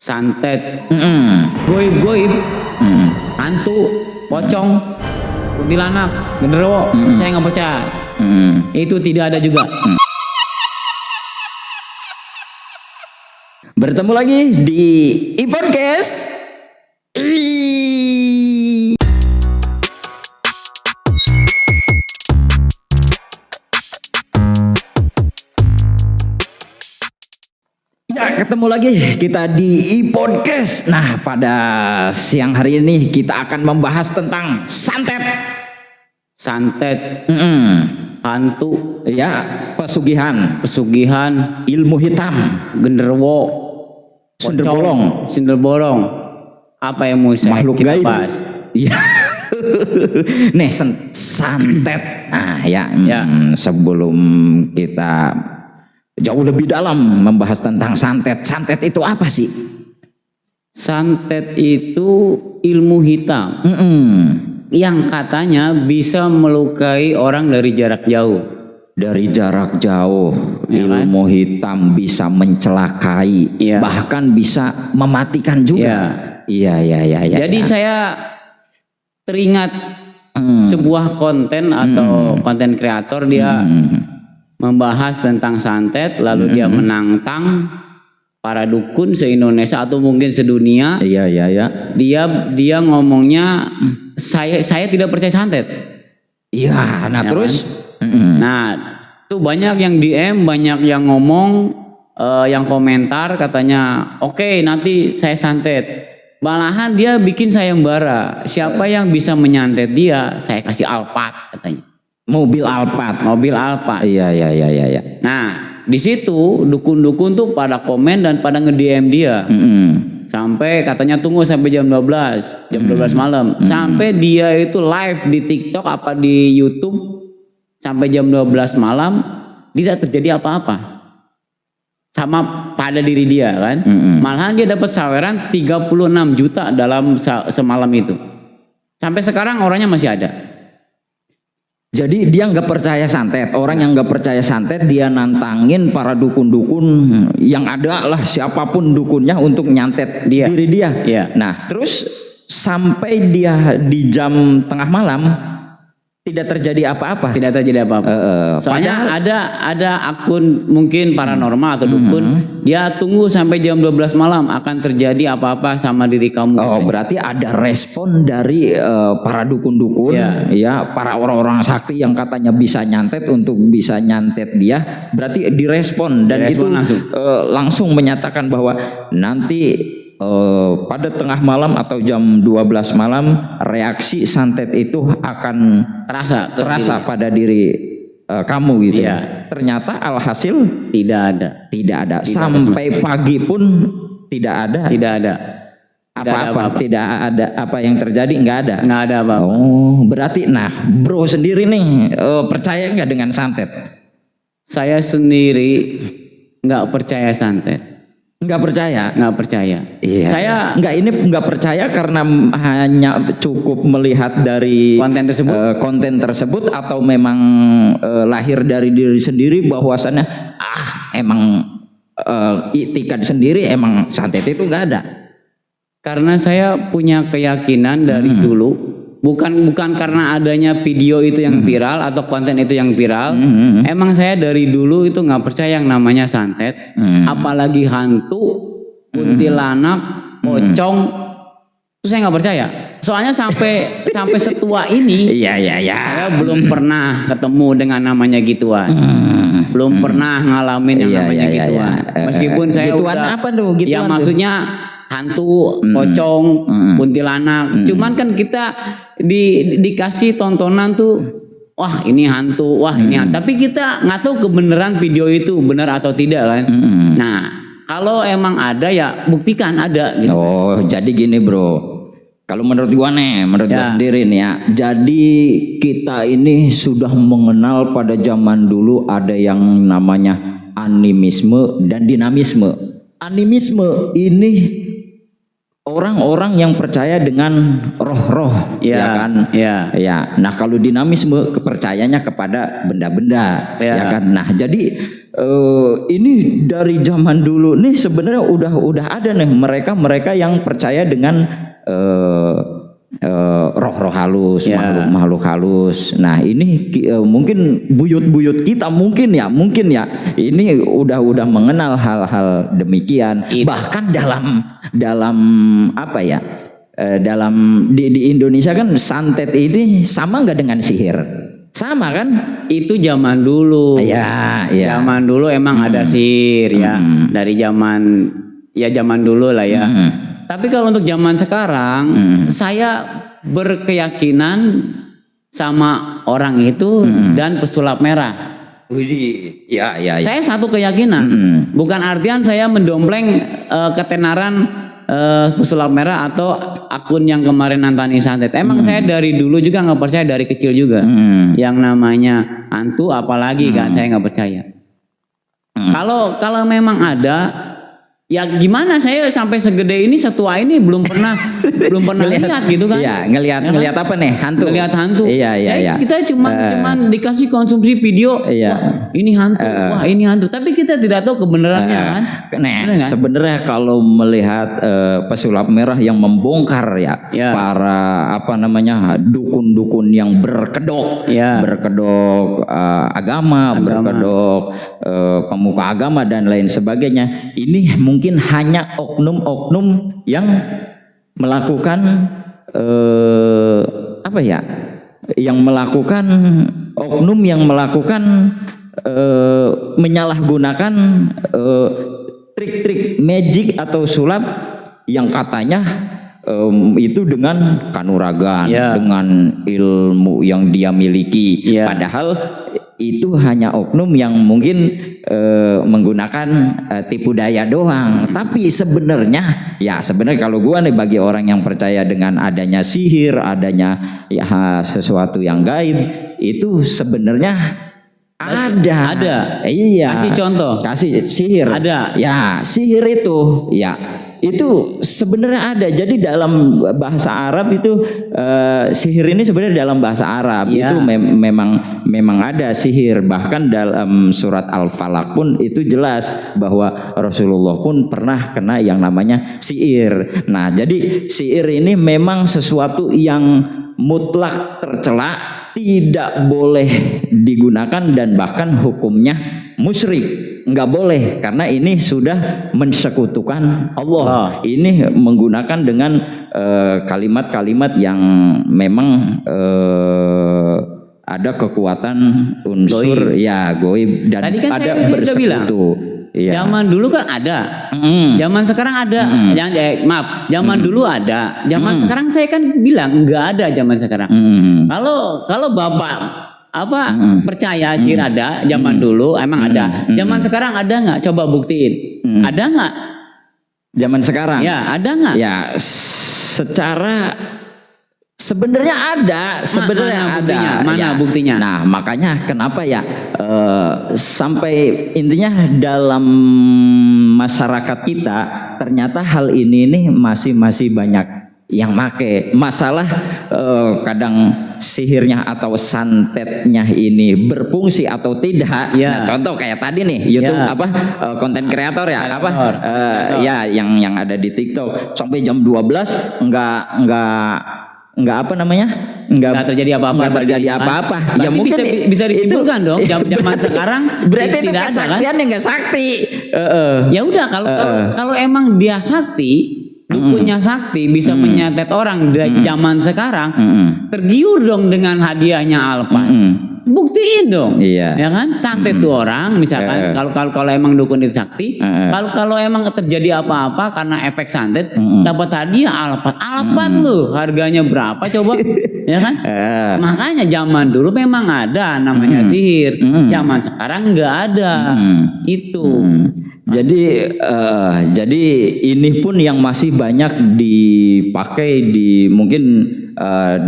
santet, goib-goib, hantu, pocong, kuntilanak, genderuwo, saya nggak percaya. Itu tidak ada juga. Bertemu lagi di iPodcast. Ya, ketemu lagi kita di iPodcast. Nah, pada siang hari ini kita akan membahas tentang santet. Santet, hantu, Ya, pesugihan, pesugihan, ilmu hitam, genderuwo, sundel pocong, bolong, sundel bolong. Apa yang mau makhluk kita gaib. bahas? Iya. Nih, santet. Nah, Ya. Sebelum kita jauh lebih dalam membahas tentang santet. Santet itu apa sih? Santet itu ilmu hitam Mm-mm. yang katanya bisa melukai orang dari jarak jauh. Dari jarak jauh, Ya kan? ilmu hitam bisa mencelakai, Iya. bahkan bisa mematikan juga. Iya. Jadi saya teringat sebuah konten atau konten kreator dia membahas tentang santet, lalu dia menantang para dukun se-Indonesia atau mungkin sedunia. Iya. Dia ngomongnya saya tidak percaya santet. Iya, nah Ya terus Nah, tuh banyak yang DM, banyak yang ngomong, yang komentar katanya, oke, nanti saya santet. Malahan dia bikin sayembara. Siapa yang bisa menyantet dia, saya kasih Alphard katanya. mobil Alphard. Mobil Alphard. Iya. Nah, di situ dukun-dukun tuh pada komen dan pada nge-DM dia. Sampai katanya tunggu sampai jam 12 malam. Sampai dia itu live di TikTok apa di YouTube sampai jam 12 malam tidak terjadi apa-apa sama pada diri dia kan. Malahan dia dapat saweran 36 juta dalam semalam itu. Sampai sekarang orangnya masih ada. Jadi dia nggak percaya santet. Orang yang nggak percaya santet dia nantangin para dukun-dukun yang ada lah, siapapun dukunnya untuk nyantet diri dia. Iya. Nah terus sampai dia di jam tengah malam tidak terjadi apa-apa. Tidak terjadi apa-apa. Soalnya ada akun mungkin paranormal atau dukun, dia tunggu sampai jam 12 malam akan terjadi apa-apa sama diri kamu. Oh, berarti ada respon dari para dukun-dukun, ya, para orang-orang sakti yang katanya bisa nyantet untuk bisa nyantet dia, berarti direspon dan Direspon itu langsung menyatakan bahwa nanti pada tengah malam atau jam 12 malam reaksi santet itu akan terasa pada diri kamu gitu. Iya. Ternyata alhasil Tidak ada. sampai pagi pun tidak ada. Tidak ada Apa-apa, tidak ada apa yang terjadi, nggak ada. Nggak ada apa-apa. Oh, berarti nah bro sendiri nih percaya nggak dengan santet? Saya sendiri nggak percaya santet. Nggak percaya. Nggak percaya. Iya. Saya nggak percaya karena hanya cukup melihat dari konten tersebut atau memang lahir dari diri sendiri bahwasannya emang itikad sendiri emang santet itu nggak ada. karena saya punya keyakinan dari dulu, bukan karena adanya video itu yang viral atau konten itu yang viral. Emang saya dari dulu itu nggak percaya yang namanya santet, apalagi hantu, kuntilanak, pocong, itu saya nggak percaya. Soalnya sampai setua ini, saya belum pernah ketemu dengan namanya gituan, belum pernah ngalamin yang namanya gituan. Meskipun saya gituan udah, apa tuh? Gituan ya tuh? maksudnya hantu, pocong, kuntilanak. Cuman kan kita dikasih tontonan tuh, wah ini hantu, wah ini hantu. Tapi kita nggak tahu kebenaran video itu benar atau tidak kan. Nah, kalau emang ada ya buktikan ada. Gitu. Oh, jadi gini bro. Kalau menurut gua sendiri nih ya. Jadi kita ini sudah mengenal pada zaman dulu ada yang namanya animisme dan dinamisme. Animisme ini orang-orang yang percaya dengan roh-roh, ya kan? Ya. Nah, kalau dinamisme kepercayanya kepada benda-benda, ya kan? Nah, jadi ini dari zaman dulu nih sebenarnya udah ada nih mereka yang percaya dengan roh-roh halus, makhluk halus. Nah ini mungkin buyut-buyut kita mungkin ya ini udah mengenal hal-hal demikian. Bahkan dalam apa ya? Dalam di Indonesia kan santet ini sama nggak dengan sihir? Sama kan? Itu zaman dulu. Ya. Zaman dulu emang ada sihir ya. Dari zaman dulu lah ya. Tapi kalau untuk zaman sekarang, saya berkeyakinan sama orang itu dan pesulap merah. Ya. Saya satu keyakinan. Bukan artian saya mendompleng ketenaran pesulap merah atau akun yang kemarin nantani santet. Emang saya dari dulu juga nggak percaya, dari kecil juga. Yang namanya hantu apalagi kan saya nggak percaya. Kalau memang ada, ya gimana, saya sampai segede ini, setua ini belum pernah lihat gitu kan. Iya, ngelihat apa nih? Hantu. Ngelihat hantu. Iya. Kita cuman dikasih konsumsi video. Wah, ini hantu. Wah, ini hantu. Tapi kita tidak tahu kebenarannya kan. Nah, sebenarnya kalau melihat pesulap merah yang membongkar para dukun-dukun yang berkedok agama, berkedok pemuka agama dan lain sebagainya. Ini mungkin hanya oknum-oknum yang melakukan menyalahgunakan trik-trik magic atau sulap yang katanya itu dengan kanuragan, dengan ilmu yang dia miliki. Padahal itu hanya oknum yang mungkin menggunakan tipu daya doang. Tapi sebenarnya kalau gua nih, bagi orang yang percaya dengan adanya sihir, adanya sesuatu yang gaib, itu sebenarnya ada. Iya. Kasih contoh. Kasih sihir. Ada. Ya, sihir itu. Ya. Itu sebenarnya ada. Jadi dalam bahasa Arab itu sihir ini sebenarnya dalam bahasa Arab itu memang ada sihir. Bahkan dalam surat Al-Falaq pun itu jelas bahwa Rasulullah pun pernah kena yang namanya sihir. Nah, jadi sihir ini memang sesuatu yang mutlak tercela, tidak boleh digunakan, dan bahkan hukumnya musyrik. Nggak boleh, karena ini sudah mensekutukan Allah. Ini menggunakan dengan kalimat-kalimat yang memang ada kekuatan unsur goib dan tadi kan ada saya bersekutu. Zaman dulu kan ada, zaman sekarang ada. Zaman dulu ada, zaman sekarang saya kan bilang nggak ada zaman sekarang. Kalau bapak percaya sihir ada zaman dulu, emang ada. Zaman sekarang ada nggak? Coba buktiin. Ada nggak? Zaman sekarang? Ya, ada nggak? Ya, secara sebenarnya ada. Mana buktinya? Nah, makanya kenapa sampai intinya dalam masyarakat kita ternyata hal ini nih masih banyak yang make. Masalah kadang sihirnya atau santetnya ini berfungsi atau tidak. Nah, contoh kayak tadi nih YouTube konten kreator yang ada di TikTok sampai jam 12 nggak terjadi apa-apa. Ya mungkin bisa disimpulkan dong zaman sekarang berarti itu tidak kesaktian yang nggak sakti. Ya udah, kalau emang dia sakti, dukunnya sakti, bisa menyatet orang dari zaman sekarang, tergiur dong dengan hadiahnya Alphard. Buktiin dong, ya kan? Santet tuh orang, misalkan kalau emang dukun itu sakti, kalau emang terjadi apa-apa karena efek santet, dapat hadiah Alphard loh, harganya berapa coba, ya kan? Makanya zaman dulu memang ada namanya sihir, zaman sekarang nggak ada, itu. Jadi ini pun yang masih banyak dipakai di mungkin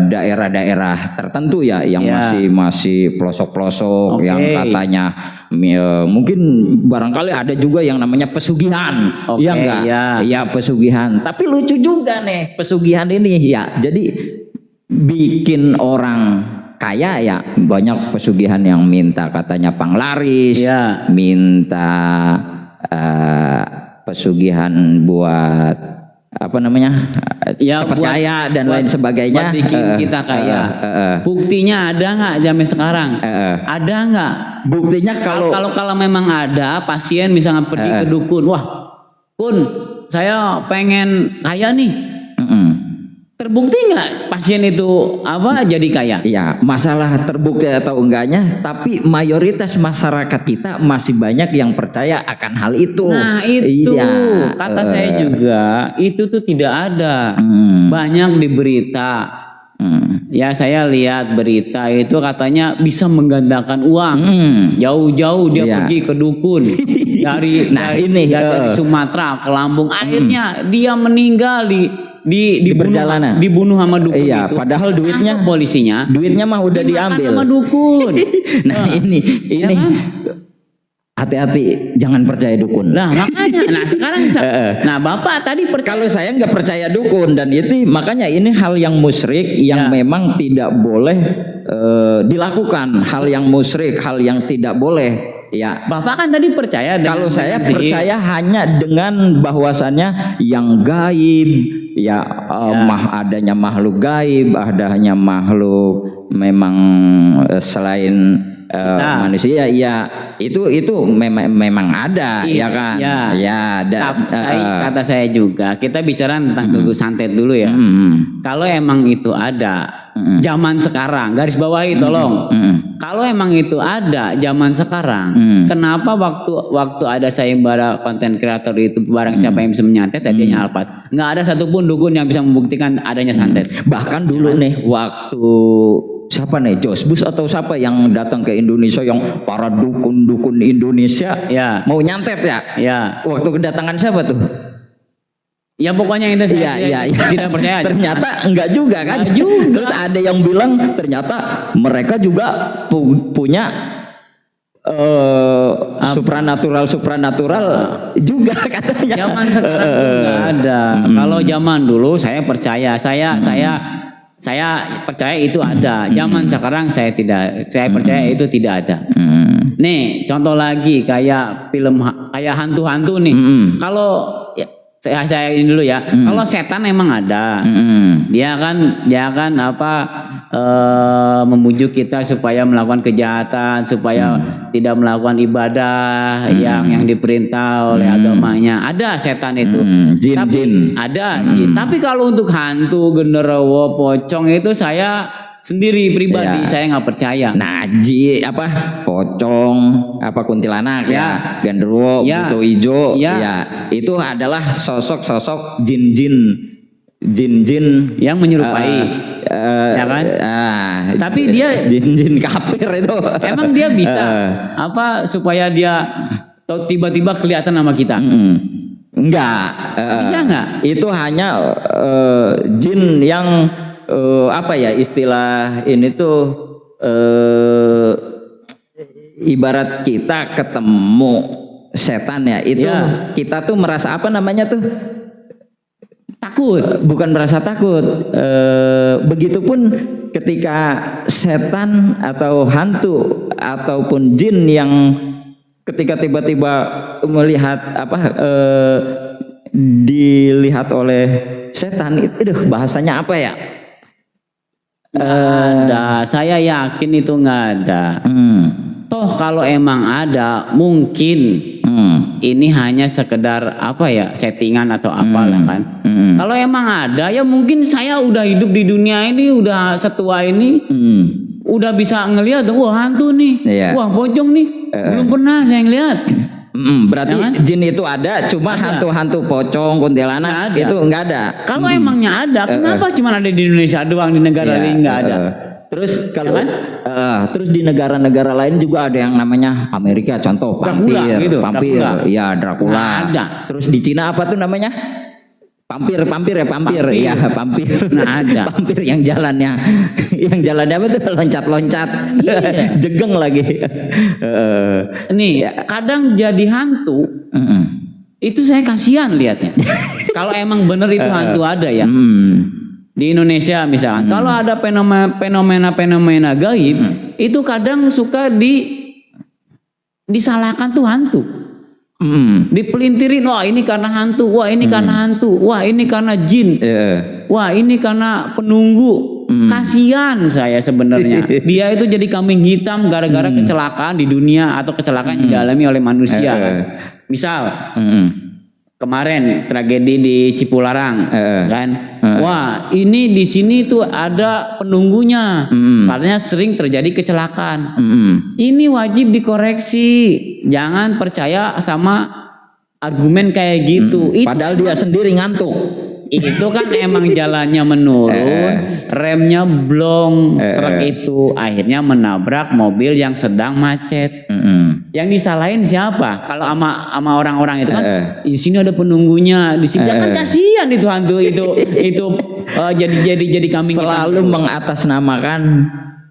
daerah-daerah tertentu yang masih pelosok-pelosok, yang katanya mungkin barangkali ada juga yang namanya pesugihan. Pesugihan. Tapi lucu juga nih pesugihan ini jadi bikin orang kaya ya banyak pesugihan yang minta katanya panglaris, ya, minta pesugihan buat apa namanya, cepat kaya dan lain sebagainya, buat bikin kita kaya. Buktinya ada nggak zaman sekarang? Ada nggak? Buktinya kalau memang ada pasien misalnya pergi ke dukun, wah Kun, saya pengen kaya nih. Terbukti nggak pasien itu jadi kaya? Iya, masalah terbukti atau enggaknya, tapi mayoritas masyarakat kita masih banyak yang percaya akan hal itu. Nah itu kata saya juga, itu tuh tidak ada. Banyak di berita. Ya saya lihat berita itu katanya bisa menggandakan uang. Jauh-jauh dia pergi ke dukun dari Sumatera ke Lampung, akhirnya dia meninggal di perjalanan, dibunuh sama dukun. Iya, itu. Padahal duitnya polisinya mah udah diambil sama dukun. Nah ini ya kan? Hati-hati, jangan percaya dukun. Nah makanya, sekarang, Bapak tadi percaya. Kalau saya nggak percaya dukun, dan itu makanya ini hal yang musyrik yang memang tidak boleh dilakukan. Hal yang musyrik, hal yang tidak boleh. Ya, Bapak kan tadi percaya. Kalau saya percaya hanya dengan bahwasannya yang gaib, adanya makhluk gaib, adanya makhluk memang selain manusia, ya itu memang ada, ya kan? Kata saya juga, kita bicara tentang tubuh santet dulu ya. Kalau emang itu ada zaman sekarang, garis bawahi tolong. Kalau emang itu ada zaman sekarang, kenapa waktu ada sayembara konten kreator itu barang siapa yang bisa menyantet tadinya alpat, nggak ada satupun dukun yang bisa membuktikan adanya santet. Bahkan dulu nih waktu siapa nih, Josbus atau siapa yang datang ke Indonesia, yang para dukun-dukun Indonesia mau nyantet ya. Waktu kedatangan siapa tuh? Ya pokoknya itu saya tidak percaya. Ternyata enggak juga kan? Juga. Terus ada yang bilang ternyata mereka juga punya supranatural juga katanya. Zaman sekarang enggak ada. Kalau zaman dulu saya percaya, saya percaya itu ada. Zaman sekarang saya tidak, saya percaya itu tidak ada. Nih contoh lagi kayak film kayak hantu-hantu nih. Kalau saya ini dulu ya. Kalau setan emang ada. Dia kan memujuk kita supaya melakukan kejahatan, supaya tidak melakukan ibadah yang diperintah oleh agamanya. Ada setan itu. Jin. Ada jin. Tapi kalau untuk hantu, genderuwo, pocong itu saya sendiri pribadi saya nggak percaya. Nah, pocong, kuntilanak genderuwo, buto ijo, itu adalah sosok-sosok jin-jin yang menyerupai, ya kan? Tapi dia jin-jin kafir itu. Emang dia bisa supaya dia tiba-tiba kelihatan sama kita? Enggak. Bisa enggak? Itu hanya jin yang istilah ini tuh ibarat kita ketemu setan itu kita tuh merasa takut, bukan merasa takut. Begitupun ketika setan atau hantu ataupun jin yang ketika tiba-tiba melihat dilihat oleh setan itu, bahasanya apa ya? Ada, saya yakin itu nggak ada. Toh kalau emang ada, mungkin ini hanya sekedar settingan atau apalah kan. Kalau emang ada, ya mungkin saya udah hidup di dunia ini, udah setua ini, udah bisa ngelihat, wah hantu nih, wah pocong nih, belum pernah saya ngelihat. Berarti jin itu ada, cuma hantu-hantu pocong, kuntilanak itu enggak ada. Kalau emangnya ada, kenapa cuma ada di Indonesia doang, di negara lain enggak ada? Terus kalau terus di negara-negara lain juga ada yang namanya Amerika, contoh Dracula. Dracula. Ada. Terus di Cina apa tuh namanya? Pampir. Iya, pampir. Nah, ada. Pampir yang jalannya apa tuh, loncat-loncat. Jegeng lagi. Kadang jadi hantu. Itu saya kasihan lihatnya. Kalau emang bener itu hantu ada ya. Di Indonesia misalkan, kalau ada fenomena gaib, itu kadang suka disalahkan tuh hantu. Dipelintirin, wah ini karena hantu, wah ini karena hantu, wah ini karena jin, wah ini karena penunggu. Kasihan saya sebenarnya. Dia itu jadi kambing hitam gara-gara kecelakaan di dunia atau kecelakaan yang dialami oleh manusia. Misal kemarin tragedi di Cipularang, kan? Wah, ini di sini tuh ada penunggunya, karena sering terjadi kecelakaan. Ini wajib dikoreksi, jangan percaya sama argumen kayak gitu. Padahal dia sendiri ngantuk. Itu kan emang jalannya menurun, remnya blong, truk itu akhirnya menabrak mobil yang sedang macet. Yang disalahin siapa? Kalau sama orang-orang itu kan, di sini ada penunggunya, di sini kan kasihan itu hantu itu jadi kambing. Selalu mengatasnamakan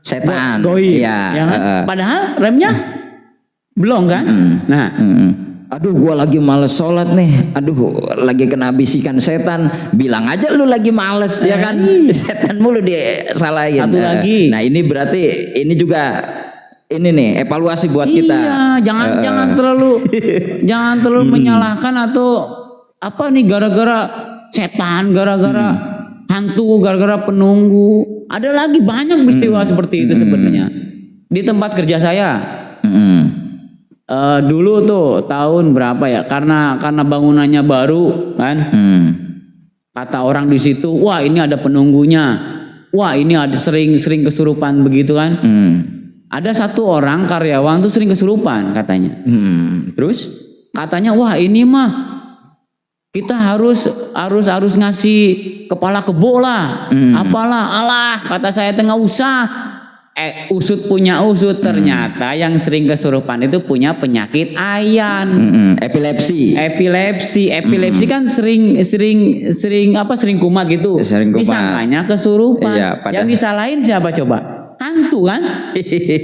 setan. Iya. Ya kan? Padahal remnya blong kan. Nah. Aduh, gua lagi males sholat nih. Aduh, lagi kena bisikan setan. Bilang aja lu lagi males, ya kan? Setan mulu disalahin. Satu lagi. Nah, ini berarti ini juga ini nih evaluasi buat kita. Iya, jangan terlalu menyalahkan atau apa nih gara-gara setan, gara-gara hantu, gara-gara penunggu. Ada lagi banyak peristiwa seperti itu sebenarnya. Di tempat kerja saya. Dulu tuh tahun berapa ya? Karena bangunannya baru kan. Kata orang di situ, wah ini ada penunggunya. Wah ini ada sering kesurupan begitu kan. Ada satu orang karyawan tuh sering kesurupan katanya. Terus katanya, wah ini mah kita harus ngasih kepala kebo lah. Apalah, alah kata saya nggak usah. Usut punya usut, ternyata yang sering kesurupan itu punya penyakit ayan. Epilepsi kan sering kumat gitu. Disangkanya kesurupan. Iya, yang disalahin siapa coba? Hantu kan?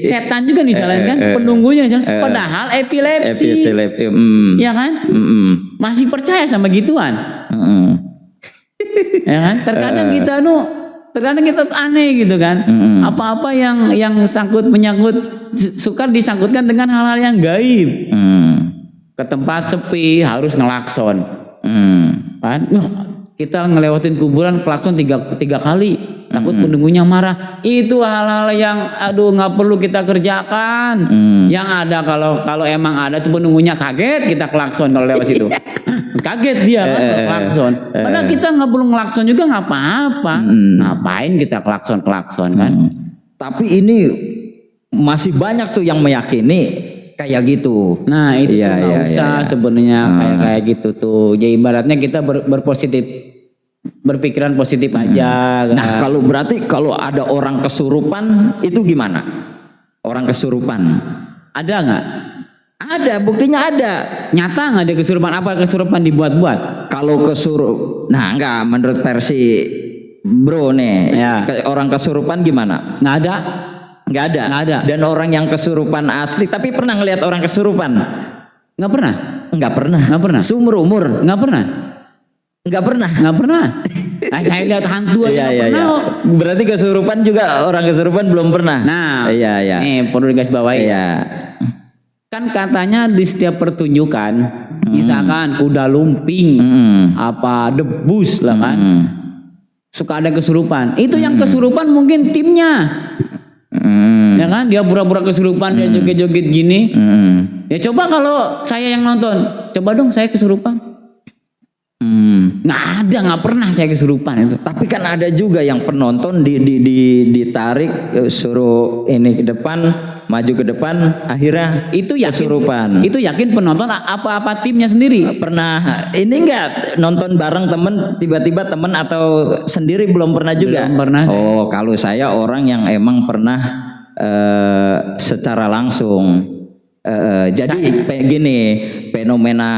Setan juga disalahin kan? Penunggunya disalahin. Padahal epilepsi. Ya kan? Masih percaya sama gituan. Ya kan? Terkadang kita aneh gitu kan. Apa-apa yang menyangkut suka disangkutkan dengan hal-hal yang gaib. Ke tempat sepi harus ngelakson. Kan? Kita ngelewatin kuburan klakson tiga kali. Takut penunggunya marah. Itu hal-hal yang nggak perlu kita kerjakan. Yang ada kalau emang ada tuh penunggunya kaget, kita klakson kalau lewat situ. Kaget dia kan klakson. Padahal kita nggak perlu ngelakson juga nggak apa-apa. Ngapain kita klakson kan? Tapi ini masih banyak tuh yang meyakini kayak gitu. Nah itu tuh nggak usah sebenarnya kayak gitu tuh. Jadi ibaratnya kita berpikiran positif aja. Kan? Nah kalau ada orang kesurupan itu gimana? Orang kesurupan ada nggak? Ada, buktinya ada. Nyata nggak ada kesurupan? Apa kesurupan dibuat-buat? Kalau nah enggak, menurut versi bro nih, orang kesurupan gimana? Nggak ada. Nggak ada. Dan orang yang kesurupan asli, tapi pernah ngelihat orang kesurupan? Nggak pernah. Nggak pernah. Seumur umur? Nggak pernah. Nah, saya lihat hantu aja nggak pernah. Berarti kesurupan juga, orang kesurupan belum pernah. Nah, nih perlu digarisbawahi. Kan katanya di setiap pertunjukan, misalkan kuda lumping, apa debus lah kan, suka ada kesurupan. Itu yang kesurupan mungkin timnya, ya kan? Dia pura-pura kesurupan, dia joget-joget gini. Ya coba kalau saya yang nonton, coba dong saya kesurupan. Nggak pernah saya kesurupan itu. Tapi kan ada juga yang penonton ditarik suruh ini ke depan. Maju ke depan, akhirnya itu yakin, kesurupan. Itu yakin penonton apa timnya sendiri? Pernah ini enggak nonton bareng temen, tiba-tiba temen atau sendiri belum pernah juga? Belum pernah. Oh, kalau saya orang yang emang pernah secara langsung. Jadi gini, fenomena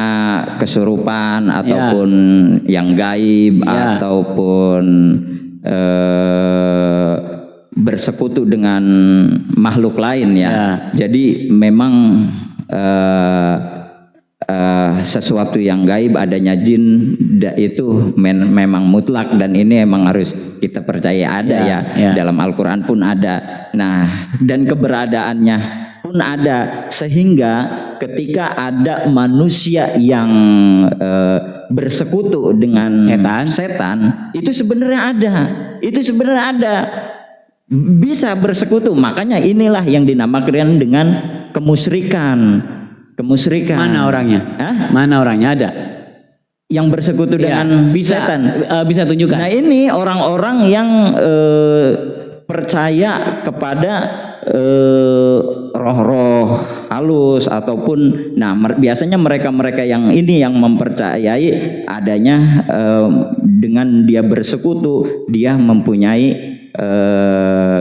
kesurupan ataupun yang gaib ataupun bersekutu dengan makhluk lain ya. Jadi memang sesuatu yang gaib, adanya jin itu memang mutlak, dan ini emang harus kita percaya ada dalam Al-Quran pun ada. Nah, dan keberadaannya pun ada, sehingga ketika ada manusia yang bersekutu dengan setan itu sebenarnya ada, bisa bersekutu. Makanya inilah yang dinamakan dengan kemusyrikan. Mana orangnya? Mana orangnya ada? Yang bersekutu dengan setan. Bisa tunjukkan. Nah, ini orang-orang yang percaya kepada roh-roh halus ataupun biasanya mereka yang ini yang mempercayai adanya dengan dia bersekutu, dia mempunyai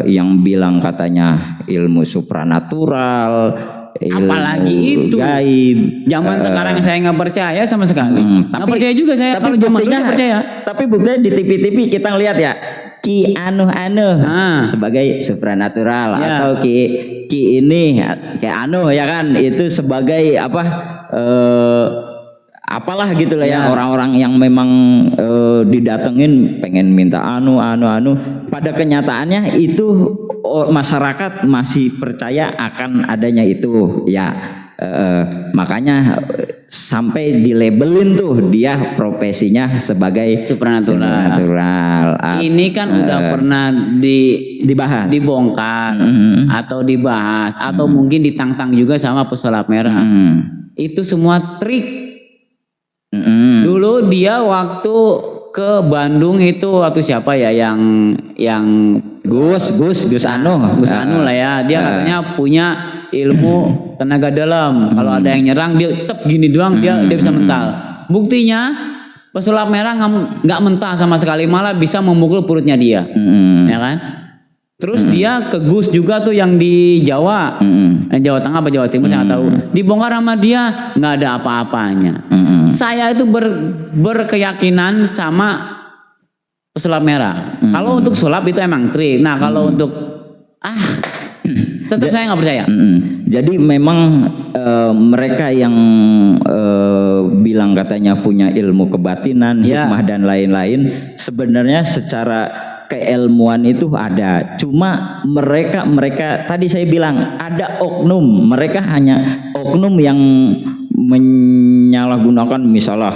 yang bilang katanya ilmu supranatural, apalagi itu gaib. Zaman sekarang saya nggak percaya sama sekali. Nggak percaya juga saya. Tapi kalau zaman dulu saya percaya. Tapi buktinya di TV kita ngelihat ya, Ki anu sebagai supranatural, atau ki ini kayak anu ya kan, itu sebagai apa apalah gitulah ya, orang-orang yang memang didatengin pengen minta anu. Pada kenyataannya itu masyarakat masih percaya akan adanya itu ya. Makanya sampai dilabelin tuh dia profesinya sebagai supranatural. Ini kan udah pernah dibongkar atau dibahas atau mungkin ditantang juga sama pesulap merah. Itu semua trik. Dulu dia waktu ke Bandung itu waktu siapa ya yang Gus Anu lah ya, dia katanya punya ilmu tenaga dalam. Kalau ada yang nyerang dia tep gini doang dia bisa mental. Buktinya pesulap merah nggak mental sama sekali, malah bisa memukul perutnya dia, ya kan? Terus dia ke Gus juga tuh yang di Jawa, Jawa Tengah apa Jawa Timur saya nggak tahu. Dibongkar sama dia nggak ada apa-apanya. Saya itu berkeyakinan sama pesulap merah. Kalau untuk sulap itu emang trik. Nah kalau untuk tetap saya nggak percaya. Jadi memang mereka yang bilang katanya punya ilmu kebatinan, hikmah dan lain-lain, sebenarnya secara keilmuan itu ada. Cuma mereka tadi saya bilang ada oknum. Mereka hanya oknum yang menyalahgunakan, misalnya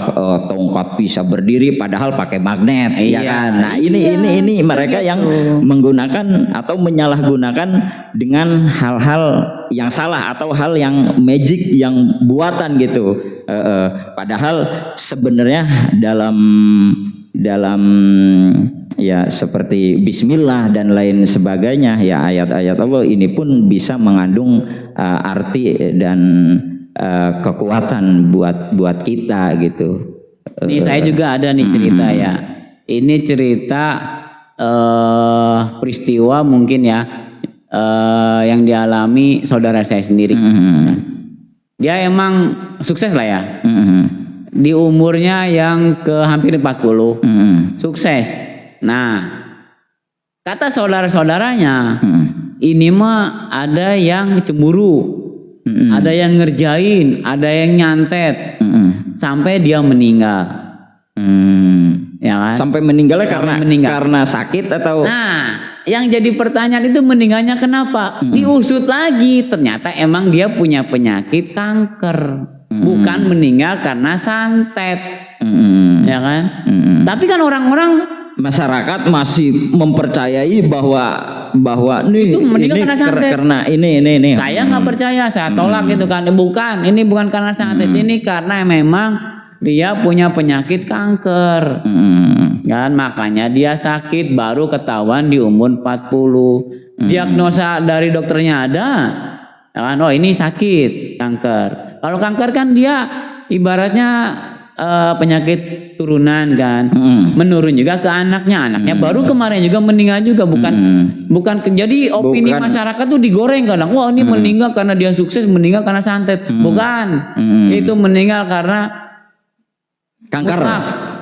tongkat bisa berdiri padahal pakai magnet, ya kan. Nah ini mereka yang menggunakan atau menyalahgunakan dengan hal-hal yang salah atau hal yang magic yang buatan gitu. Padahal sebenarnya dalam ya seperti Bismillah dan lain sebagainya ya, ayat-ayat Allah ini pun bisa mengandung arti dan kekuatan buat kita gitu. Nih saya juga ada nih cerita ya. Ini cerita peristiwa mungkin ya yang dialami saudara saya sendiri. Dia emang sukses lah ya. Di umurnya yang ke hampir 40. Sukses. Nah, kata saudara-saudaranya, ini mah ada yang cemburu. Ada yang ngerjain, ada yang nyantet, sampai dia meninggal, ya kan? Sampai meninggalnya karena sakit atau? Nah, yang jadi pertanyaan itu meninggalnya kenapa? Diusut lagi, ternyata emang dia punya penyakit kanker, bukan meninggal karena santet, ya kan? Tapi kan orang-orang masyarakat masih mempercayai bahwa nih itu meninggal karena santet. Karena ini. Saya nggak percaya, saya tolak gitu kan. Ini bukan karena santet, ini karena memang dia punya penyakit kanker. Kan makanya dia sakit baru ketahuan di umur 40. Diagnosa dari dokternya ada. Kan ini sakit kanker. Kalau kanker kan dia ibaratnya penyakit turunan kan, menurun juga ke anaknya baru kemarin juga meninggal juga, bukan jadi opini masyarakat tuh digoreng kadang, wah ini meninggal karena dia sukses, meninggal karena santet, bukan, itu meninggal karena kanker,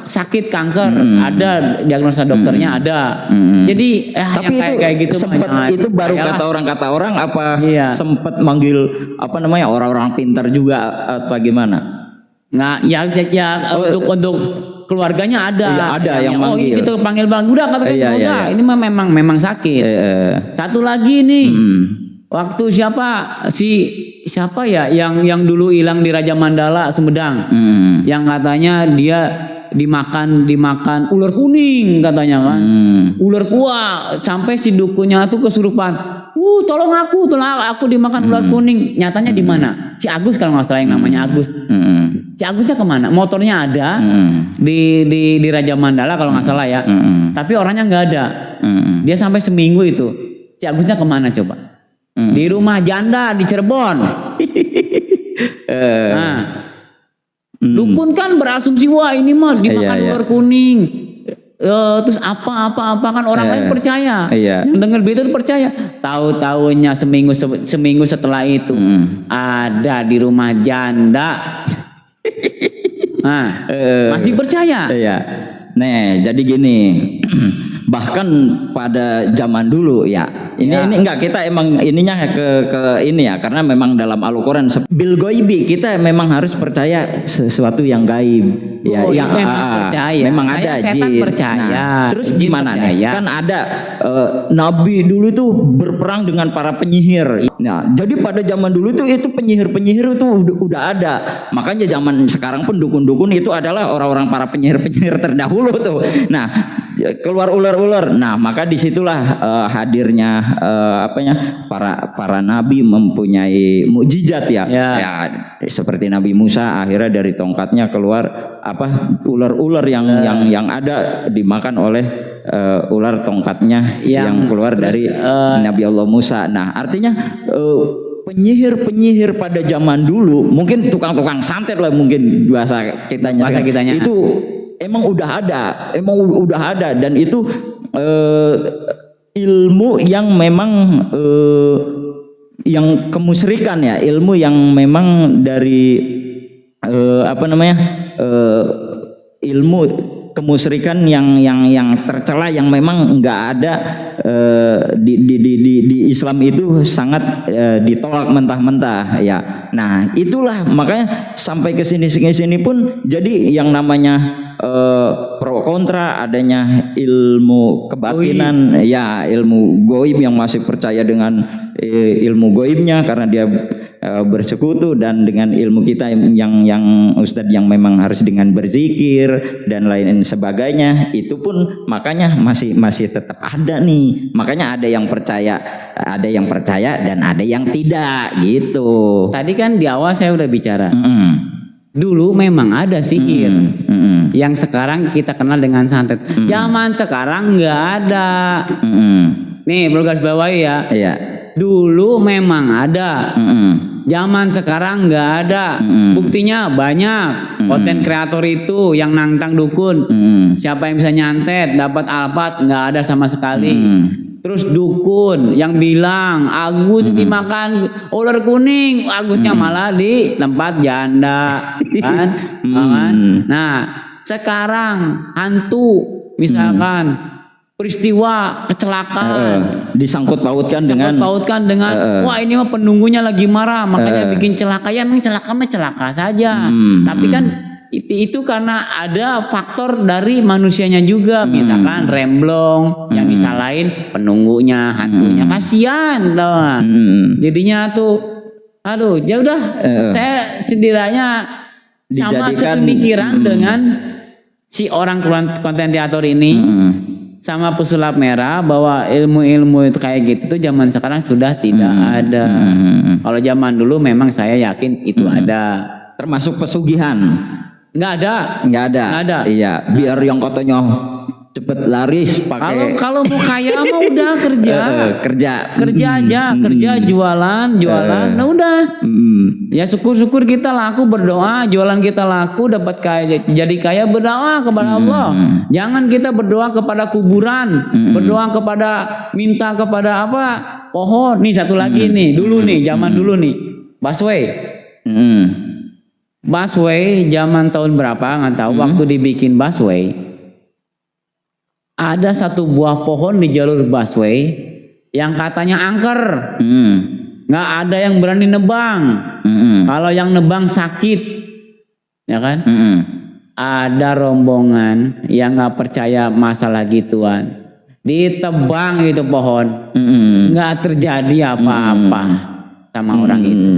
sakit kanker, ada diagnosa dokternya ada, jadi tapi yang kayak gitu sempat itu baru kata orang apa sempat manggil apa namanya orang-orang pintar juga apa gimana? Nggak, ya untuk keluarganya ada. Iya, ada yang oh manggil. ini kita panggil bang, udah kata saya nggak usah. Ini mah memang sakit. Satu lagi nih, waktu siapa ya yang dulu hilang di Raja Mandala Sumedang, yang katanya dia dimakan ular kuning katanya kan, ular kuah, sampai si dukunya tuh kesurupan. Tolong aku dimakan ular kuning. Nyatanya di mana? Si Agus kalau nggak salah yang namanya Agus. Si Agusnya kemana? Motornya ada di Raja Mandala kalau nggak salah ya. Tapi orangnya nggak ada. Dia sampai seminggu itu. Si Agusnya kemana coba? Di rumah janda di Cirebon. Nah, dukun kan berasumsi wah ini mah dimakan ular kuning. Terus apa kan orang lain percaya, yang dengar berita percaya. Tahu-tahunya seminggu setelah itu ada di rumah janda. Nah, masih percaya. Nah, jadi gini, bahkan pada zaman dulu ya. Ini enggak, kita emang ininya ke ini ya, karena memang dalam Al-Qur'an bil ghaibi kita memang harus percaya sesuatu yang gaib. Yang percaya. Memang ada jin. Percaya. Nah, terus gimana nih? Kan ada Nabi dulu itu berperang dengan para penyihir. Nah, jadi pada zaman dulu itu penyihir-penyihir itu udah ada. Makanya zaman sekarang pun dukun-dukun itu adalah orang-orang para penyihir-penyihir terdahulu tuh. Nah, keluar ular-ular. Nah, maka disitulah hadirnya para nabi mempunyai mukjizat ya. Seperti Nabi Musa akhirnya dari tongkatnya keluar ular-ular yang ada dimakan oleh ular tongkatnya yang keluar dari Nabi Allah Musa. Nah, artinya penyihir pada zaman dulu, mungkin tukang-tukang santet lah mungkin bahasa kitanya itu emang udah ada dan itu ilmu yang memang yang kemusyrikan ya, ilmu yang memang dari ilmu kemusyrikan yang tercela, yang memang nggak ada di Islam itu sangat ditolak mentah-mentah ya. Nah, itulah makanya sampai ke sini pun jadi yang namanya pro kontra adanya ilmu kebatinan, ilmu goib yang masih percaya dengan ilmu goibnya karena dia bersekutu, dan dengan ilmu kita yang Ustadz yang memang harus dengan berzikir dan lain sebagainya, itu pun makanya masih tetap ada nih. Makanya ada yang percaya dan ada yang tidak gitu. Tadi kan di awal saya udah bicara. Dulu memang ada sihir yang sekarang kita kenal dengan santet. Zaman sekarang nggak ada. Nih perlu garis bawahi ya. Dulu memang ada. Zaman sekarang nggak ada. Buktinya banyak. Konten kreator itu yang nantang dukun. Siapa yang bisa nyantet dapat alpat, nggak ada sama sekali. Terus dukun yang bilang Agus dimakan ular kuning, Agusnya malah di tempat janda kan. Nah, sekarang hantu misalkan peristiwa kecelakaan disangkut pautkan dengan wah ini mah penunggunya lagi marah makanya bikin celaka. Ya memang celaka saja. Tapi kan itu karena ada faktor dari manusianya juga, misalkan remblong yang disalahin penunggunya, hantunya, kasihan tau. Jadinya tuh aduh ya udah, saya setidaknya sama sepemikiran dengan si orang konten kreator ini sama pesulap merah, bahwa ilmu-ilmu itu kayak gitu tuh zaman sekarang sudah tidak ada. Kalau zaman dulu memang saya yakin itu ada. Termasuk pesugihan. Nggak ada. Iya, biar yang katanya cepet laris pakai. Kalau mau kaya mah udah kerja aja, kerja jualan. Nah udah. Ya syukur kita laku, berdoa, jualan kita laku, dapat kaya, jadi kaya, berdoa kepada Allah. Jangan kita berdoa kepada kuburan, berdoa minta kepada pohon. Nih satu lagi nih, zaman dulu nih, busway zaman tahun berapa nggak tahu, waktu dibikin busway ada satu buah pohon di jalur busway yang katanya angker, nggak ada yang berani nebang. Kalau yang nebang sakit. ya kan? Ada rombongan yang nggak percaya masalah gituan, ditebang itu pohon, nggak terjadi apa-apa sama orang itu.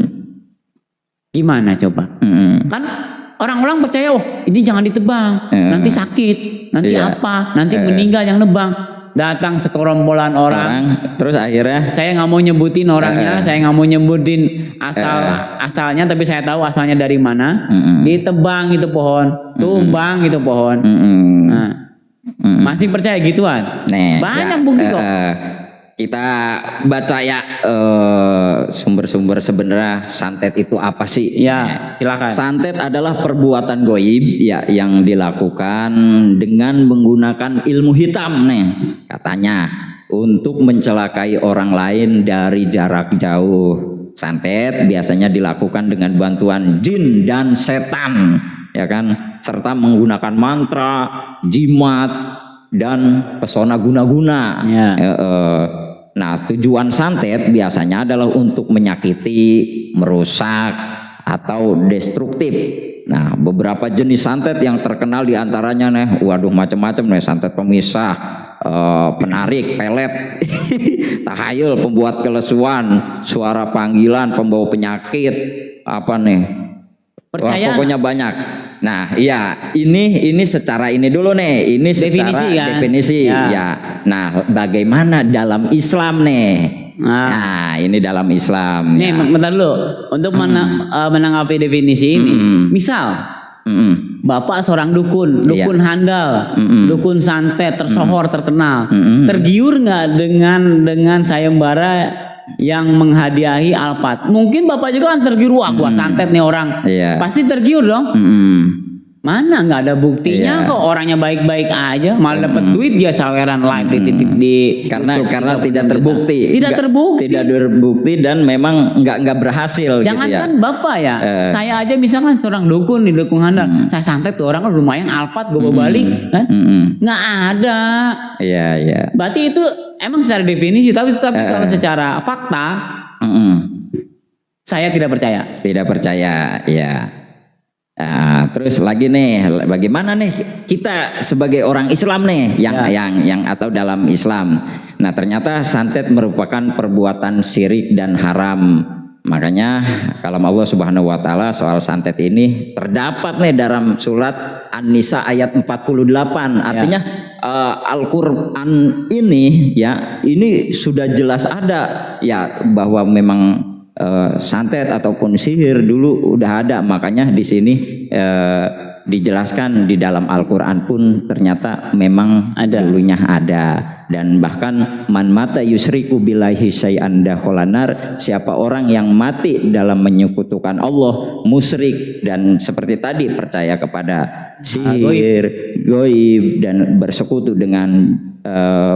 Gimana coba? Kan orang-orang percaya, oh ini jangan ditebang, nanti sakit, nanti apa, nanti meninggal yang nebang. Datang sekerombolan orang, terus akhirnya saya nggak mau nyebutin orangnya, saya nggak mau nyebutin asalnya, tapi saya tahu asalnya dari mana. Ditebang itu pohon, tumbang itu pohon. Nah, masih percaya gituan? Banyak bukti kok. Kita baca ya sumber-sumber sebenarnya santet itu apa sih? Ya, silakan. Santet adalah perbuatan goib ya yang dilakukan dengan menggunakan ilmu hitam nih katanya untuk mencelakai orang lain dari jarak jauh. Santet biasanya dilakukan dengan bantuan jin dan setan, ya kan, serta menggunakan mantra, jimat dan pesona guna-guna. Ya. Nah, tujuan santet biasanya adalah untuk menyakiti, merusak, atau destruktif. Nah, beberapa jenis santet yang terkenal diantaranya nih, waduh macam-macam nih, santet pemisah, penarik, pelet, tahayul, pembuat kelesuan, suara panggilan, pembawa penyakit, apa nih? Percaya. Wah, pokoknya banyak. Nah, iya, ini secara ini dulu nih, ini secara definisi ya. Nah, bagaimana dalam Islam nih? Nah, ini dalam Islam. Nih, bentar dulu. Untuk menanggapi definisi ini, misal Bapak seorang dukun handal, dukun santet tersohor terkenal, tergiur nggak dengan sayembara yang menghadiahi alpat? Mungkin Bapak juga kan tergiur, wah gua santet nih orang, pasti tergiur dong. Mana nggak ada buktinya kok, orangnya baik-baik aja, malah dapat duit dia saweran live di karena tidak terbukti, tidak terbukti dan memang nggak berhasil. Jangan gitu ya. Kan Bapak ya, saya aja misalkan seorang dukun nih, dukun handal, saya santet tuh orang kan lumayan alpat, gue bawa balik kan, nggak ada. Iya. Berarti itu emang secara definisi, tapi kalau secara fakta, saya tidak percaya. Tidak percaya, ya. Nah, terus lagi nih, bagaimana nih kita sebagai orang Islam nih, yang atau dalam Islam. Nah, ternyata santet merupakan perbuatan syirik dan haram. Makanya kalam Allah Subhanahu wa taala soal santet ini terdapat nih dalam surat An-Nisa ayat 48. Artinya Al-Qur'an ini ya, ini sudah jelas ada ya bahwa memang santet ataupun sihir dulu udah ada. Makanya di sini dijelaskan di dalam Al-Qur'an pun ternyata memang dulunya ada. Dan bahkan man mata yusriku billahi syai'an dakholanar, siapa orang yang mati dalam menyekutukan Allah, musyrik, dan seperti tadi percaya kepada sihir, goib, dan bersekutu dengan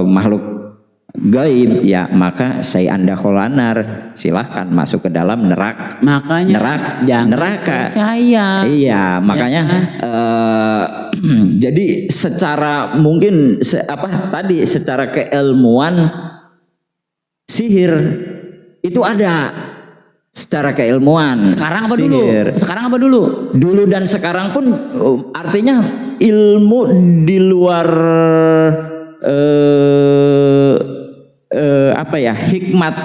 makhluk gaib, ya maka syai'an dakholanar, silahkan masuk ke dalam neraka. Makanya neraka. Percaya. Iya, makanya jadi secara mungkin secara keilmuan sihir itu ada secara keilmuan. Sekarang apa sihir. Dulu? Sekarang apa dulu? Dulu dan sekarang pun artinya ilmu di luar hikmat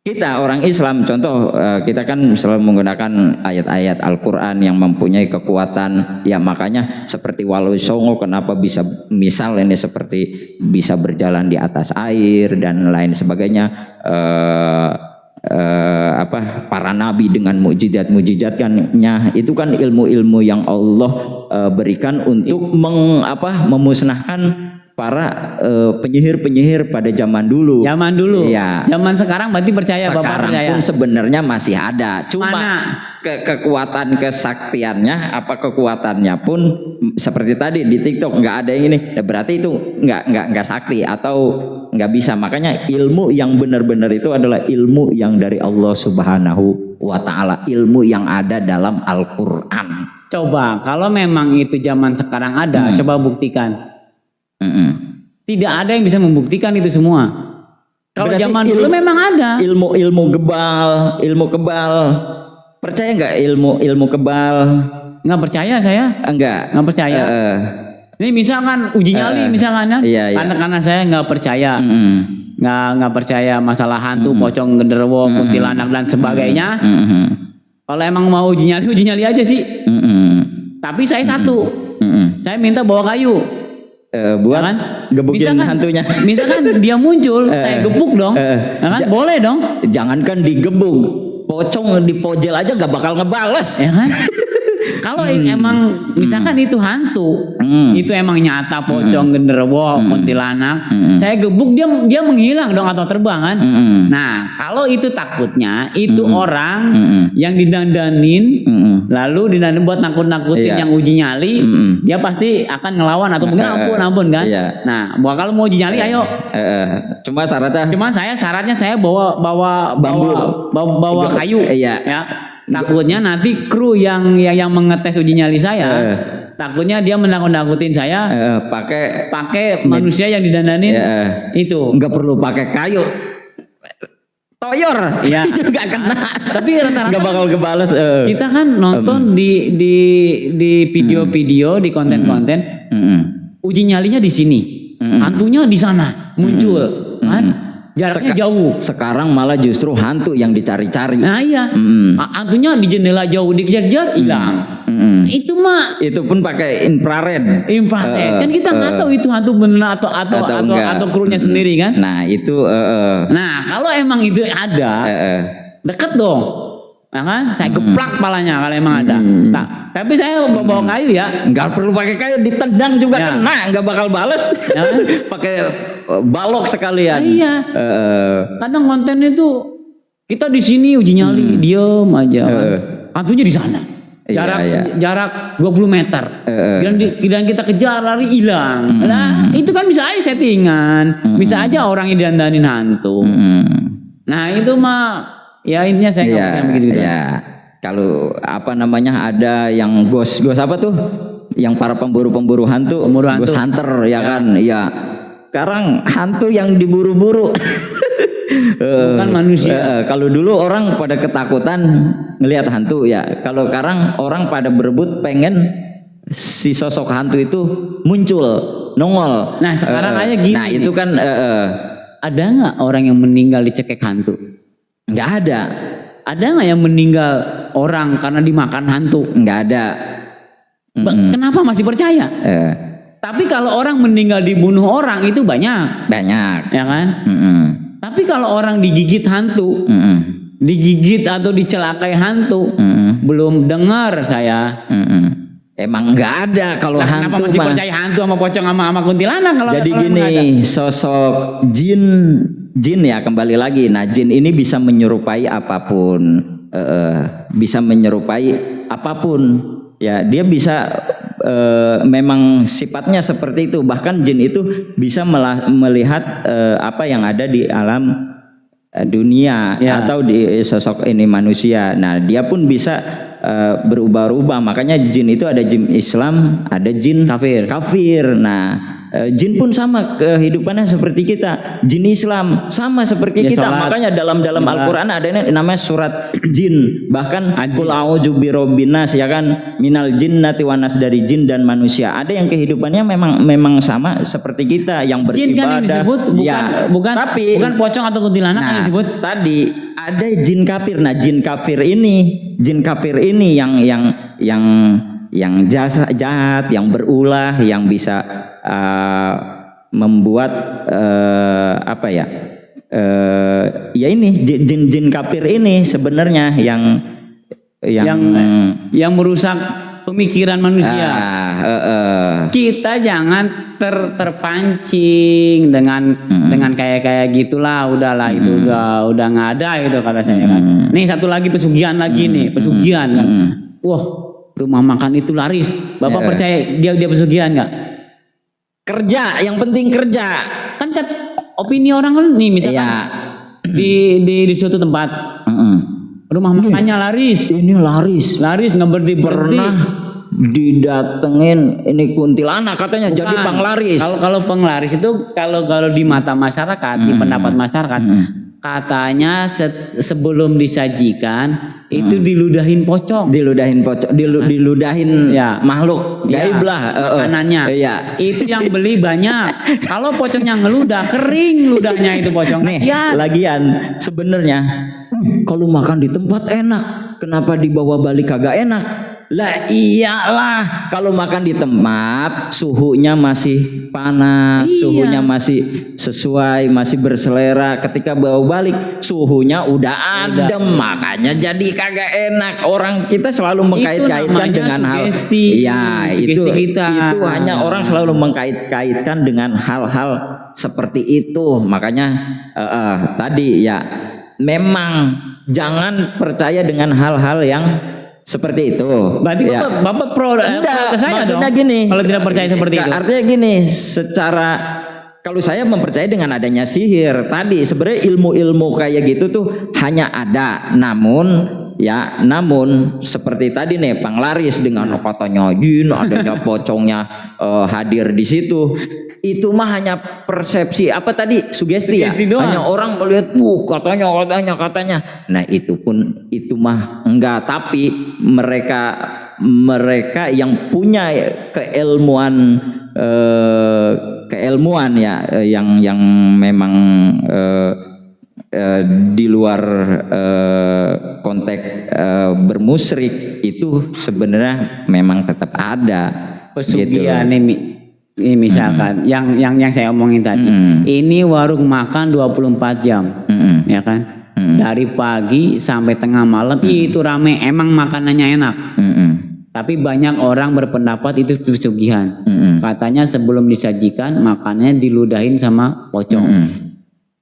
kita orang Islam. Contoh, kita kan selalu menggunakan ayat-ayat Al-Quran yang mempunyai kekuatan. Ya makanya seperti Walau Songo kenapa bisa, misal ini seperti bisa berjalan di atas air dan lain sebagainya. Para nabi dengan mukjizat-mukjizatnya itu kan ilmu-ilmu yang Allah berikan untuk memusnahkan para penyihir-penyihir pada zaman dulu. Zaman dulu. Ya. Zaman sekarang berarti percaya. Sekarang Bapak percaya. Pun sebenarnya masih ada. Cuma kekuatan kesaktiannya kekuatannya pun seperti tadi di TikTok nggak ada yang ini. Berarti itu nggak sakti atau nggak bisa. Makanya ilmu yang benar-benar itu adalah ilmu yang dari Allah Subhanahu wa taala, ilmu yang ada dalam Al-Qur'an. Coba kalau memang itu zaman sekarang ada, coba buktikan. Tidak ada yang bisa membuktikan itu semua. Kalau zaman dulu memang ada ilmu kebal percaya nggak ilmu kebal? Nggak percaya saya. Nggak percaya. Ini misalkan uji nyali misalkan ya. Iya. Karena saya nggak percaya. Nggak percaya masalah hantu, pocong, genderuwo, kuntilanak dan sebagainya. Kalau emang mau uji nyali aja sih. Tapi saya satu. Saya minta bawa kayu. Buat kan? gebukin hantunya. Misalkan dia muncul, saya gebuk dong. Kan? Boleh dong. Jangankan digebuk, pocong dipojel aja nggak bakal ngebales. Ya kan? Kalau emang misalkan itu hantu, itu emang nyata pocong, genderuwo, kuntilanak, saya gebuk dia menghilang dong atau terbang kan. Nah, kalau itu takutnya itu orang yang didandanin, lalu didandanin buat nakut-nakutin yang uji nyali, dia pasti akan ngelawan atau mungkin ampun kan. Nah, kalau mau uji nyali ayo. Cuma syaratnya saya bawa bambu, bawa kayu. Ya. Takutnya nanti kru yang mengetes uji nyali saya, takutnya dia menakut-nakutin saya pakai manusia yang didandanin itu. Nggak perlu pakai kayu, toyor, ya nggak kena. Tapi rata-rata nggak bakal kebales. Kita kan nonton di video-video, di konten-konten, uji nyalinya di sini, hantunya di sana muncul, kan? Jaraknya jauh. Sekarang malah justru hantu yang dicari-cari. Nah iya, hantunya di jendela jauh dikejar-kejar hilang. Itu mah. Itu pun pakai infrared. Kan kita nggak tahu itu hantu benar atau krunya sendiri kan. Nah itu. Nah kalau emang itu ada, deket dong. Nah kan, saya geplak palanya kalau emang ada. Tapi saya bawa kayu ya. Nggak perlu pakai kayu, ditendang juga kena, nggak bakal bales. Pakai balok sekalian. Iya. Kadang konten itu kita di sini uji nyali, diem aja. Hantunya di sana. Jarak 20 meter. Dan kita kejar lari hilang. Nah, itu kan bisa aja settingan. Bisa aja orang yang didandanin hantu. Nah, itu mah ya intinya saya nggak percaya begitu. Ya. Kalau ada yang ghost apa tuh? Yang para pemburu hantu, ghost hunter ya kan? Iya. Sekarang hantu yang diburu-buru. Bukan manusia. Kalau dulu orang pada ketakutan ngelihat hantu ya. Kalau sekarang orang pada berebut pengen si sosok hantu itu muncul, nongol. Nah sekarang aja gini. Nah itu kan ada nggak orang yang meninggal dicekek hantu? Nggak ada. Ada nggak yang meninggal orang karena dimakan hantu? Nggak ada. Kenapa masih percaya? Tapi kalau orang meninggal dibunuh orang itu banyak, ya kan? Tapi kalau orang digigit hantu, digigit atau dicelakai hantu, belum dengar saya. Emang nggak ada kalau hantu. Kenapa masih percaya hantu sama pocong sama kuntilanak? Jadi gini, sosok jin ya kembali lagi. Nah jin ini bisa menyerupai apapun, bisa menyerupai apapun. Ya dia bisa memang sifatnya seperti itu. Bahkan jin itu bisa melihat apa yang ada di alam dunia atau di sosok ini manusia. Nah dia pun bisa berubah-ubah. Makanya jin itu ada jin Islam, ada jin kafir. Nah jin pun sama kehidupannya seperti kita. Jin Islam sama seperti kita. Sholat. Makanya dalam Al-Qur'an ada yang namanya surat jin. Bahkan qul a'udzu birabbin nas ya kan, minal jinnati wan nas, dari jin dan manusia. Ada yang kehidupannya memang sama seperti kita, yang beribadah. Jin kan yang disebut bukan pocong atau kuntilanak yang disebut. Tadi ada jin kafir. Nah, jin kafir ini yang jahat, yang berulah, yang bisa membuat ya ini jin kafir ini sebenarnya yang merusak pemikiran manusia. Kita jangan terpancing dengan kayak gitulah, udahlah itu udah nggak ada gitu kata saya kan. Nih satu lagi pesugihan lagi nih, pesugihan kan. Wah, rumah makan itu laris. Bapak percaya dia pesugihan nggak? Kerja, yang penting kerja. Kan opini orang kan nih misalkan di suatu tempat rumah makannya laris. Ini laris nggak berhenti. Pernah didatengin ini kuntilanak katanya. Bukan. Jadi penglaris. Kalau penglaris itu kalau di mata masyarakat, di pendapat masyarakat, katanya sebelum disajikan itu diludahin pocong. Diludahin ya. Makhluk gaib lah makanannya. Itu yang beli banyak. Kalau pocongnya ngeludah, kering ludahnya itu pocong. Nih, lagian sebenarnya kalau makan di tempat enak, kenapa dibawa balik kagak enak? Lah iyalah, kalau makan di tempat suhunya masih panas, suhunya masih sesuai, masih berselera. Ketika bawa balik suhunya udah adem, makanya jadi kagak enak. Orang kita selalu mengkait-kaitkan dengan sugesti. Itu hanya orang selalu mengkait-kaitkan dengan hal-hal seperti itu. Makanya tadi ya memang jangan percaya dengan hal-hal yang seperti itu. Berarti Bapak pro ke saya maksudnya dong, gini. Kalau tidak percaya seperti itu. Artinya gini, kalau saya mempercayai dengan adanya sihir tadi, sebenarnya ilmu-ilmu kayak gitu tuh hanya ada, namun seperti tadi nih panglaris dengan katanya jin, adanya pocongnya hadir di situ. Itu mah hanya persepsi sugesti ya. Hanya orang melihat katanya. Nah, itu mah enggak, tapi mereka yang punya keilmuan ya yang memang di luar konteks bermusyrik itu sebenarnya memang tetap ada pesugihan gitu. Ini misalkan yang saya omongin tadi, ini warung makan 24 jam, ya kan? Dari pagi sampai tengah malam itu rame, emang makanannya enak. Tapi banyak orang berpendapat itu pesugihan. Katanya sebelum disajikan makannya diludahin sama pocong.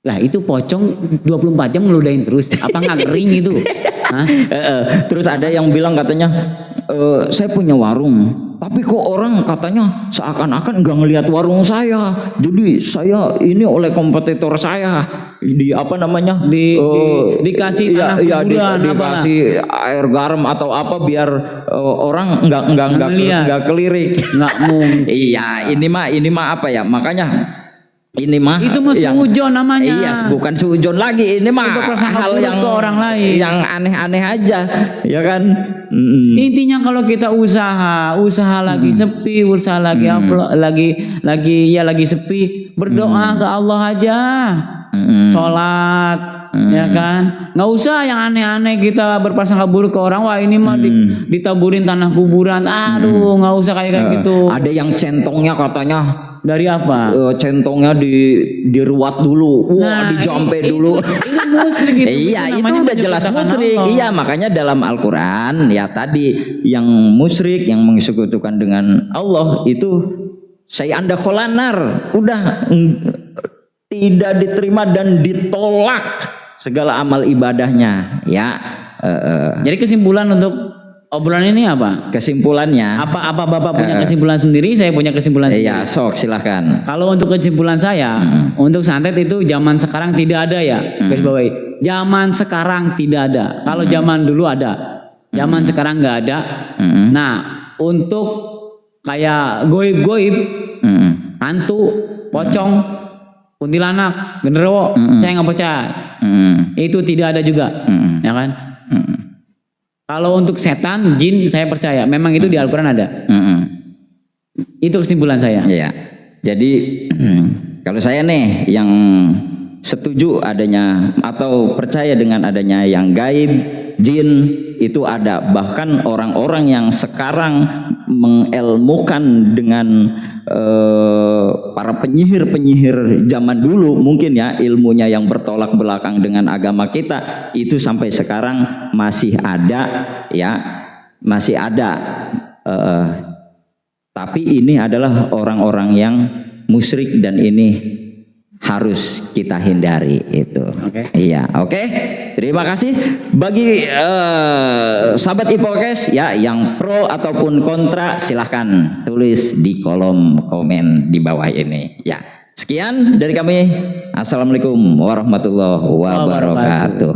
Lah itu pocong 24 jam ngeludahin terus, apa nggak kering itu? Terus ada yang bilang katanya, saya punya warung. Tapi kok orang katanya seakan-akan enggak ngelihat warung saya. Jadi saya ini oleh kompetitor saya dikasih tanah kuburan, dikasih air garam atau apa biar orang enggak kelirik. Enggak mungkin. Iya, ini mah apa ya? Makanya ini mah itu suujon namanya. Iya, bukan suujon lagi. Ini mah hal yang ke orang lain, yang aneh-aneh aja, ya kan? Intinya kalau kita usaha lagi sepi, usaha lagi lagi sepi, berdoa ke Allah aja, sholat, ya kan? Nggak usah yang aneh-aneh kita berprasangka buruk ke orang. Wah ini mah ditaburin tanah kuburan. Aduh, nggak usah kayak gitu. Ada yang centongnya katanya. Dari apa? Centongnya diruat dulu, dijampe dulu. Itu musyrik itu. Iya, itu udah jelas musyrik. Iya, makanya dalam Al-Quran ya tadi yang musyrik yang mengesekutukan dengan Allah itu saya anda kholanar, udah tidak diterima dan ditolak segala amal ibadahnya. Ya. Jadi kesimpulan untuk obrolan ini apa? Kesimpulannya. Apa Bapak punya kesimpulan sendiri? Saya punya kesimpulan sendiri. Iya, sok silahkan. Kalau untuk kesimpulan saya, untuk santet itu zaman sekarang tidak ada ya. Guys bawahi. Zaman sekarang tidak ada. Kalau zaman dulu ada. Zaman sekarang nggak ada. Nah, untuk kayak goib-goib, hantu, pocong, kuntilanak, genderuwo, saya nggak percaya. Itu tidak ada juga, ya kan? Kalau untuk setan, jin, saya percaya. Memang itu di Al-Quran ada. Itu kesimpulan saya. Iya. Jadi kalau saya nih yang setuju adanya atau percaya dengan adanya yang gaib, jin itu ada. Bahkan orang-orang yang sekarang mengelmukan dengan para penyihir zaman dulu mungkin ya ilmunya yang bertolak belakang dengan agama kita itu sampai sekarang masih ada ya, masih ada. Tapi ini adalah orang-orang yang musyrik dan ini harus kita hindari itu. Iya, oke. Terima kasih bagi sahabat Ipokes ya yang pro ataupun kontra silahkan tulis di kolom komen di bawah ini. Ya, sekian dari kami. Assalamualaikum warahmatullahi wabarakatuh.